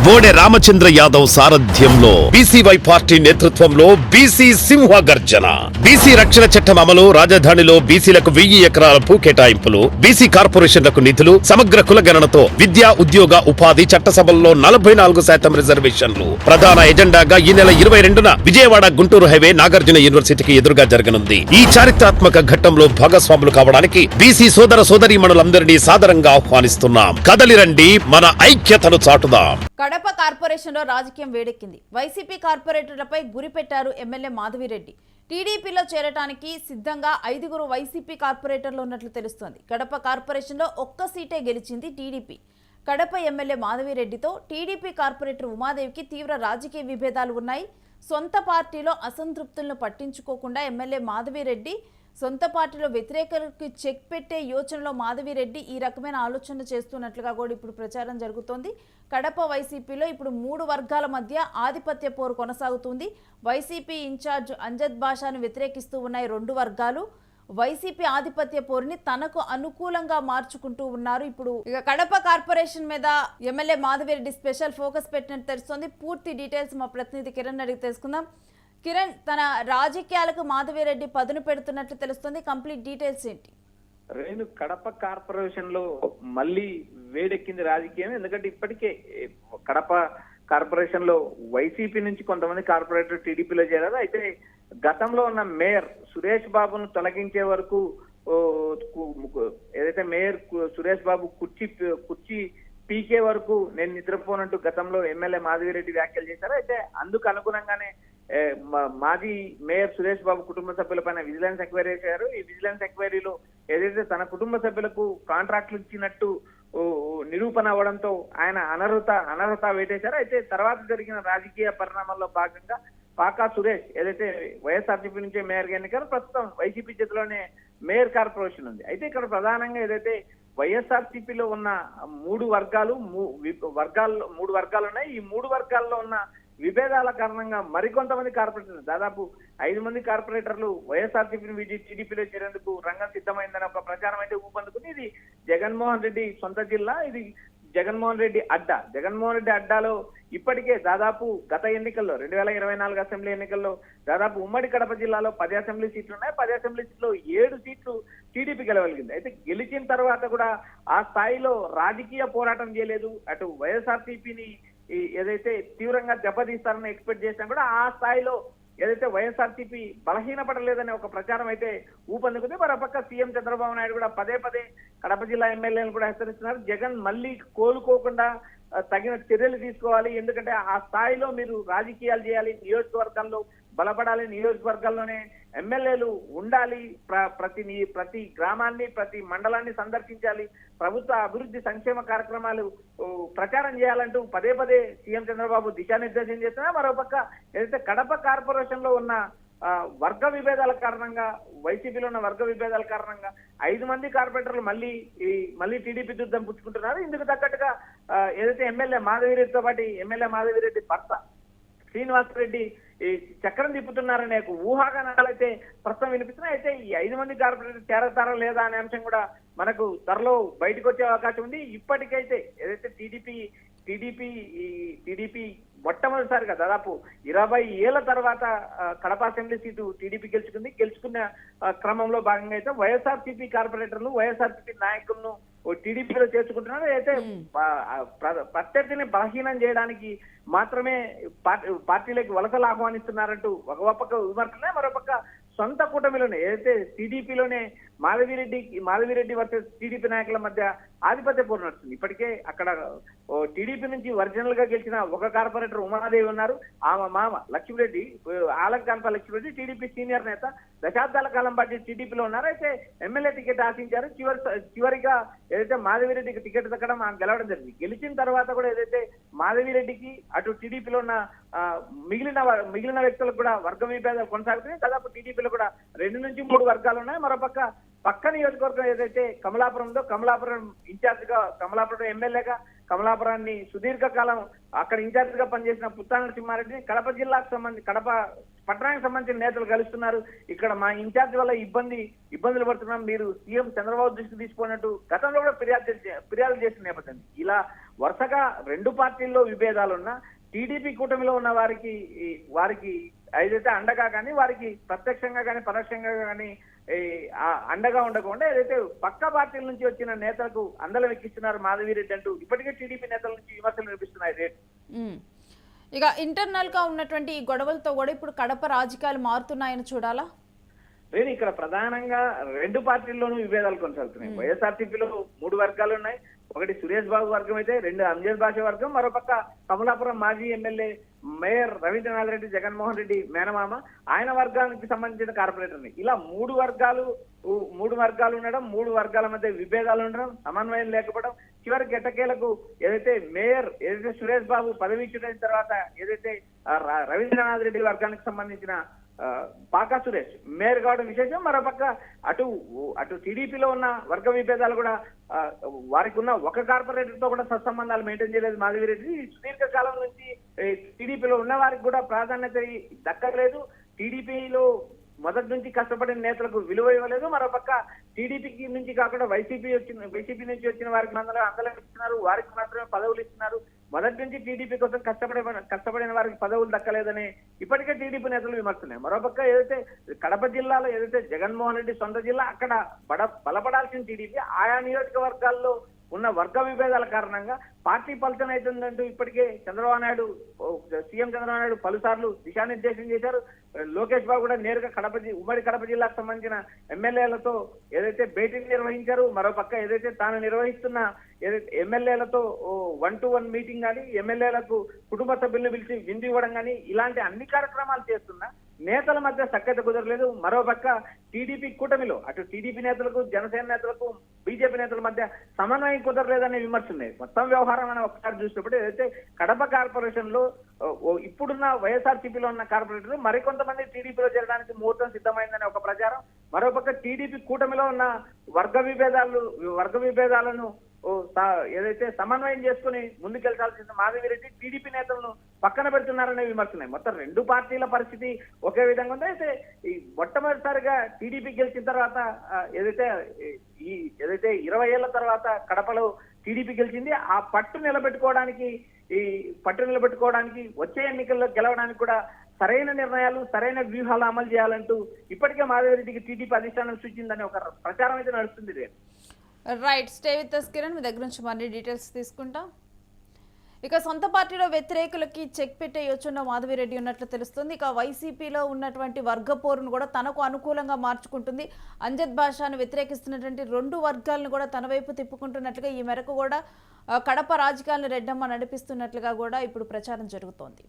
బోడే రామచంద్ర యాదవ్ సారథ్యంలో BCY party నేతృత్వంలో BC సింహ గర్జన. బీసీ రక్షణ చట్టం అమలు, రాజధానిలో బీసీలకు 1000 ఎకరాల భూ కేటాయింపులు, బీసీ కార్పొరేషన్లకు నిధులు, సమగ్ర కులగణనతో విద్యా, ఉద్యోగ, ఉపాధి, చట్టసభల్లో 44% రిజర్వేషన్లు ప్రధాన ఎజెండాగా ఈ నెల 22న విజయవాడ గుంటూరు హైవే నాగార్జున యూనివర్సిటీకి ఎదురుగా జరగనుంది. ఈ చారిత్రాత్మక ఘట్టంలో భాగస్వాములు కావడానికి బీసీ సోదర సోదరీమణులందరినీ సాదరంగా ఆహ్వానిస్తున్నాం. కదలిరండి, మన ఐక్యతను చాటుదాం. కడప కార్పొరేషన్లో రాజకీయం వేడెక్కింది. వైసీపీ కార్పొరేటర్లపై గురిపెట్టారు ఎమ్మెల్యే మాధవిరెడ్డి. టీడీపీలో చేరటానికి సిద్ధంగా 5 వైసీపీ కార్పొరేటర్లు ఉన్నట్లు తెలుస్తోంది. కడప కార్పొరేషన్లో ఒక్క సీటే గెలిచింది టీడీపీ. కడప ఎమ్మెల్యే మాధవిరెడ్డితో టీడీపీ కార్పొరేటర్ ఉమాదేవికి తీవ్ర రాజకీయ విభేదాలు ఉన్నాయి. సొంత పార్టీలో అసంతృప్తులను పట్టించుకోకుండా ఎమ్మెల్యే మాధవిరెడ్డి సొంత పార్టీలో వ్యతిరేకులకు చెక్ పెట్టే యోచనలో మాధవిరెడ్డి ఈ రకమైన ఆలోచన చేస్తున్నట్లుగా కూడా ఇప్పుడు ప్రచారం జరుగుతోంది. కడప వైసీపీలో ఇప్పుడు 3 వర్గాల మధ్య ఆధిపత్య పోరు కొనసాగుతుంది. వైసీపీ ఇన్ఛార్జ్ అంజద్ బాషాను వ్యతిరేకిస్తూ ఉన్నాయి 2 వర్గాలు. వైసీపీ ఆధిపత్య పోరుని తనకు అనుకూలంగా మార్చుకుంటూ ఉన్నారు. ఇప్పుడు ఇక కడప కార్పొరేషన్ మీద ఎమ్మెల్యే మాధవిరెడ్డి స్పెషల్ ఫోకస్ పెట్టినట్టు తెలుస్తోంది. పూర్తి డీటెయిల్స్ మా ప్రతినిధి కిరణ్ అడిగి తెలుసుకుందాం. కిరణ్, తన రాజకీయాలకు మాధవిరెడ్డి పదును పెడుతున్నట్లు తెలుస్తుంది. కంప్లీట్ డీటెయిల్స్ ఏంటి? రేణు, కడప కార్పొరేషన్ లో మళ్ళీ వేడెక్కింది రాజకీయం. ఎందుకంటే ఇప్పటికే కడప కార్పొరేషన్ లో వైసీపీ నుంచి కొంతమంది కార్పొరేటర్ టీడీపీలో చేరారు. అయితే గతంలో ఉన్న మేయర్ సురేష్ బాబును తొలగించే వరకు ఏదైతే మేయర్ సురేష్ బాబు కుర్చీ పీకే వరకు నేను నిద్రపోనంటూ గతంలో ఎమ్మెల్యే మాధవిరెడ్డి వ్యాఖ్యలు చేశారు. అయితే అందుకు అనుగుణంగానే మాజీ మేయర్ సురేష్ బాబు కుటుంబ సభ్యులపైన విజిలెన్స్ ఎంక్వైరీ చేశారు. ఈ విజిలెన్స్ ఎంక్వైరీలో ఏదైతే తన కుటుంబ సభ్యులకు కాంట్రాక్టులు ఇచ్చినట్టు నిరూపణ అవ్వడంతో ఆయన అనర్హత వేటేశారు. అయితే తర్వాత జరిగిన రాజకీయ పరిణామాల్లో భాగంగా పాకా సురేష్ ఏదైతే వైఎస్ఆర్సీపీ నుంచే మేయర్ ఎన్నికలు, ప్రస్తుతం వైసీపీ చేతిలోనే మేయర్ కార్పొరేషన్ ఉంది. అయితే ఇక్కడ ప్రధానంగా ఏదైతే వైఎస్ఆర్సీపీలో ఉన్న 3 వర్గాలు ఉన్నాయి. ఈ 3 వర్గాల్లో ఉన్న విభేదాల కారణంగా మరికొంతమంది కార్పొరేటర్లు, దాదాపు 5 మంది కార్పొరేటర్లు వైఎస్ఆర్సీపీని టీడీపీలో చేరేందుకు రంగం సిద్ధమైందని ఒక ప్రచారం అయితే ఊపందుకుంది. ఇది జగన్మోహన్ రెడ్డి సొంత జిల్లా, ఇది జగన్మోహన్ రెడ్డి అడ్డా. జగన్మోహన్ రెడ్డి అడ్డాలో ఇప్పటికే దాదాపు గత ఎన్నికల్లో 2024 అసెంబ్లీ ఎన్నికల్లో దాదాపు ఉమ్మడి కడప జిల్లాలో 10 అసెంబ్లీ సీట్లు ఉన్నాయి. 10 అసెంబ్లీ సీట్లో 7 సీట్లు టీడీపీ గెలవగలిగింది. అయితే గెలిచిన తర్వాత కూడా ఆ స్థాయిలో రాజకీయ పోరాటం చేయలేదు. అటు వైఎస్ఆర్సీపీని ఏదైతే తీవ్రంగా దెబ్బతీస్తారని ఎక్స్పెక్ట్ చేసినా కూడా ఆ స్థాయిలో ఏదైతే వైఎస్ఆర్సీపీ బలహీనపడలేదనే ఒక ప్రచారం అయితే ఊపందుకుంది. మరోపక్క సీఎం చంద్రబాబు నాయుడు కూడా పదే కడప జిల్లా ఎమ్మెల్యేలను కూడా హెచ్చరిస్తున్నారు. జగన్ మళ్ళీ కోలుకోకుండా తగిన చర్యలు తీసుకోవాలి, ఎందుకంటే ఆ స్థాయిలో మీరు రాజకీయాలు చేయాలి, నియోజకవర్గాల్లో బలపడాలి, నియోజకవర్గాల్లోనే ఎమ్మెల్యేలు ఉండాలి, ప్రతి గ్రామాన్ని ప్రతి మండలాన్ని సందర్శించాలి, ప్రభుత్వ అభివృద్ధి సంక్షేమ కార్యక్రమాలు ప్రచారం చేయాలంటూ పదే సీఎం చంద్రబాబు దిశానిర్దేశం చేస్తున్నారు. మరోపక్క ఏదైతే కడప కార్పొరేషన్ లో ఉన్న వర్గ విభేదాల కారణంగా, వైసీపీలో ఉన్న వర్గ విభేదాల కారణంగా 5 మంది కార్పొరేటర్లు మళ్ళీ టీడీపీ యుద్ధం పుచ్చుకుంటున్నారు. ఇందుకు తగ్గట్టుగా ఏదైతే ఎమ్మెల్యే మాధవిరెడ్డితో పాటు ఎమ్మెల్యే మాధవిరెడ్డి భర్త శ్రీనివాసరెడ్డి ఈ చక్రం తిప్పుతున్నారనే ఊహాగానాలు అయితే ప్రస్తుతం వినిపిస్తున్నాయి. అయితే ఈ 5 మంది కార్పొరేటర్ చేరతారా లేదా అనే అంశం కూడా మనకు త్వరలో బయటకు వచ్చే అవకాశం ఉంది. ఇప్పటికైతే ఏదైతే టీడీపీ మొట్టమొదటిసారిగా దాదాపు 20 ఏళ్ల తర్వాత కడప అసెంబ్లీ సీటు టీడీపీ గెలుచుకున్న క్రమంలో భాగంగా అయితే వైఎస్ఆర్సీపీ కార్పొరేటర్లు వైఎస్ఆర్సీపీ నాయకులను టీడీపీలో చేర్చుకుంటున్నారు. అయితే ప్రత్యర్థిని బలహీనం చేయడానికి మాత్రమే పార్టీలోకి వలసలు ఆహ్వానిస్తున్నారంటూ ఒక పక్క విమర్శలే, మరోపక్క సొంత కూటమిలోనే ఏదైతే టీడీపీలోనే మాధవిరెడ్డి వర్సెస్ టీడీపీ నాయకుల మధ్య ఆధిపత్య పోరు నడుస్తుంది. ఇప్పటికే అక్కడ టీడీపీ నుంచి ఒరిజినల్ గా గెలిచిన ఒక కార్పొరేటర్ ఉమాదేవి ఉన్నారు. ఆమె మామ లక్ష్మిరెడ్డి, ఆలంకాన్ప లక్ష్మిరెడ్డి టీడీపీ సీనియర్ నేత, దశాబ్దాల కాలం పాటు టీడీపీలో ఉన్నారు. అయితే ఎమ్మెల్యే టికెట్ ఆశించారు. చివరిగా ఏదైతే మాధవిరెడ్డికి టికెట్ దక్కడం గెలవడం జరిగింది. గెలిచిన తర్వాత కూడా ఏదైతే మాధవిరెడ్డికి అటు టీడీపీలో ఉన్న మిగిలిన వ్యక్తులకు కూడా వర్గ విభేదాలు కొనసాగుతున్నాయి. దాదాపు టీడీపీలో కూడా 2 నుంచి 3 వర్గాలు ఉన్నాయి. మరోపక్క పక్క నియోజకవర్గం ఏదైతే కమలాపురం ఉందో కమలాపురం ఇన్ఛార్జ్ గా, కమలాపురం ఎమ్మెల్యేగా కమలాపురాన్ని సుదీర్ఘకాలం అక్కడ ఇన్ఛార్జ్ గా పనిచేసిన పుత్తాన నరసింహారెడ్డిని కడప జిల్లాకు సంబంధించి కడప పట్టణానికి సంబంధించిన నేతలు కలుస్తున్నారు. ఇక్కడ మా ఇన్ఛార్జ్ వల్ల ఇబ్బందులు పడుతున్నాం, మీరు సీఎం చంద్రబాబు దృష్టికి తీసుకున్నట్టు గతంలో కూడా ఫిర్యాదు చేసిన నేపథ్యం. ఇలా వరుసగా రెండు పార్టీల్లో విభేదాలున్నా టీడీపీ కూటమిలో ఉన్న వారికి ఏదైతే అండగా కానీ, వారికి ప్రత్యక్షంగా కానీ పరోక్షంగా కానీ అండగా ఉండకుండా ఏదైతే పక్క పార్టీల నుంచి వచ్చిన నేతలకు అందలం ఎక్కిస్తున్నారు మాధవిరెడ్డి అంటూ ఇప్పటికే టీడీపీ నేతల నుంచి విమర్శలు వినిపిస్తున్నాయి. రేట్ ఇక ఇంటర్నల్ గా ఉన్నటువంటి ఈ గొడవలతో కూడా ఇప్పుడు కడప రాజకీయాలు మారుతున్నాయని చూడాలా? లేదు, ఇక్కడ ప్రధానంగా రెండు పార్టీల్లోనూ విభేదాలు కొనసాగుతున్నాయి. వైఎస్ఆర్సీపీలో 3 వర్గాలు ఉన్నాయి. ఒకటి సురేష్ బాబు వర్గం అయితే, 2 అంజద్ భాష వర్గం, మరోపక్క కమలాపురం మాజీ ఎమ్మెల్యే మేయర్ రవీంద్రనాథ్ రెడ్డి, జగన్మోహన్ రెడ్డి మేనమామ, ఆయన వర్గానికి సంబంధించిన కార్పొరేటర్ని. ఇలా 3 వర్గాలు ఉండడం, 3 వర్గాల మధ్య విభేదాలు ఉండడం, సమన్వయం లేకపోవడం, చివరికి ఎట్టకేలకు ఏదైతే సురేష్ బాబు పదవి ఇచ్చిన తర్వాత ఏదైతే రవీంద్రనాథ్ రెడ్డి వర్గానికి సంబంధించిన పాకా సురేష్ మేయర్ కావడం విశేషం. మరోపక్క అటు టీడీపీలో ఉన్న వర్గ విభేదాలు కూడా, వారికి ఉన్న ఒక కార్పొరేటర్ తో కూడా సత్సంబంధాలు మెయింటైన్ చేయలేదు మాధవిరెడ్డి. సుదీర్ఘకాలం నుంచి టీడీపీలో ఉన్న వారికి కూడా ప్రాధాన్యత దక్కలేదు. టీడీపీలో మొదటి నుంచి కష్టపడిన నేతలకు విలువ ఇవ్వలేదు. మరోపక్క టీడీపీకి నుంచి కాకుండా వైసీపీ నుంచి వచ్చిన వారికి అందలం ఇస్తున్నారు, వారికి మాత్రమే పదవులు ఇస్తున్నారు. మొదటి నుంచి టీడీపీ కోసం కష్టపడిన వారికి పదవులు దక్కలేదని ఇప్పటికే టీడీపీ నేతలు విమర్శనాయి. మరోపక్క ఏదైతే కడప జిల్లాలో ఏదైతే జగన్మోహన్ రెడ్డి సొంత జిల్లా, అక్కడ బలపడాల్సిన టీడీపీ ఆయా నియోజకవర్గాల్లో ఉన్న వర్గ విభేదాల కారణంగా పార్టీ పలచన అవుతుందంటూ ఇప్పటికే సీఎం చంద్రబాబు నాయుడు పలుసార్లు దిశానిర్దేశం చేశారు. లోకేష్ బాబు కూడా నేరుగా ఉమ్మడి కడప జిల్లాకు సంబంధించిన ఎమ్మెల్యేలతో ఏదైతే భేటీలు నిర్వహించారు. మరోపక్క ఏదైతే తాను నిర్వహిస్తున్న ఎమ్మెల్యేలతో 1-to-1 మీటింగ్ కానీ, ఎమ్మెల్యేలకు కుటుంబ సభ్యులను పిలిచి విందు ఇవ్వడం కానీ, ఇలాంటి అన్ని కార్యక్రమాలు చేస్తున్నా నేతల మధ్య సఖ్యత కుదరలేదు. మరోపక్క టీడీపీ కూటమిలో అటు టీడీపీ నేతలకు, జనసేన నేతలకు, బీజేపీ నేతల మధ్య సమన్వయం కుదరలేదనే విమర్శలున్నాయి. మొత్తం వ్యవహారం మనం ఒకసారి చూసినప్పుడు ఏదైతే కడప కార్పొరేషన్ లో ఇప్పుడున్న వైఎస్ఆర్సీపీలో ఉన్న కార్పొరేటర్ మరికొంతమంది టీడీపీలో చేరడానికి ముహూర్తం సిద్ధమైందనే ఒక ప్రచారం. మరోపక్క టీడీపీ కూటమిలో ఉన్న వర్గ విభేదాలను ఏదైతే సమన్వయం చేసుకుని ముందుకెళ్లాల్సిన మాధవిరెడ్డి టీడీపీ నేతలను పక్కన పెడుతున్నారనే విమర్శనాయి. మొత్తం రెండు పార్టీల పరిస్థితి ఒకే విధంగా ఉంది. అయితే ఈ మొట్టమొదటిసారిగా టీడీపీ గెలిచిన తర్వాత ఏదైతే 20 ఏళ్ల తర్వాత కడపలో టీడీపీ గెలిచింది, ఆ పట్టు నిలబెట్టుకోవడానికి వచ్చే ఎన్నికల్లో గెలవడానికి కూడా సరైన నిర్ణయాలు, సరైన వ్యూహాలు అమలు చేయాలంటూ ఇప్పటికే మాధవిరెడ్డికి టీడీపీ అధిష్టానం సూచిందని ఒక ప్రచారం అయితే నడుస్తుంది. Right, stay with us Kiran. మీ దగ్గర నుంచి మరిన్ని డీటెయిల్స్ తీసుకుంటాం. ఇక సొంత పార్టీలో వ్యతిరేకులకి చెక్ పెట్టేయొచ్చున్న మాధవిరెడ్డి ఉన్నట్లు తెలుస్తుంది. ఇక వైసీపీలో ఉన్నటువంటి వర్గ పోరును కూడా తనకు అనుకూలంగా మార్చుకుంటుంది. అంజద్ భాషను వ్యతిరేకిస్తున్నటువంటి 2 వర్గాలను కూడా తన వైపు తిప్పుకుంటున్నట్లుగా, ఈ మేరకు కూడా కడప రాజకీయాలను రెడ్డమ్మ నడిపిస్తున్నట్లుగా కూడా ఇప్పుడు ప్రచారం జరుగుతోంది.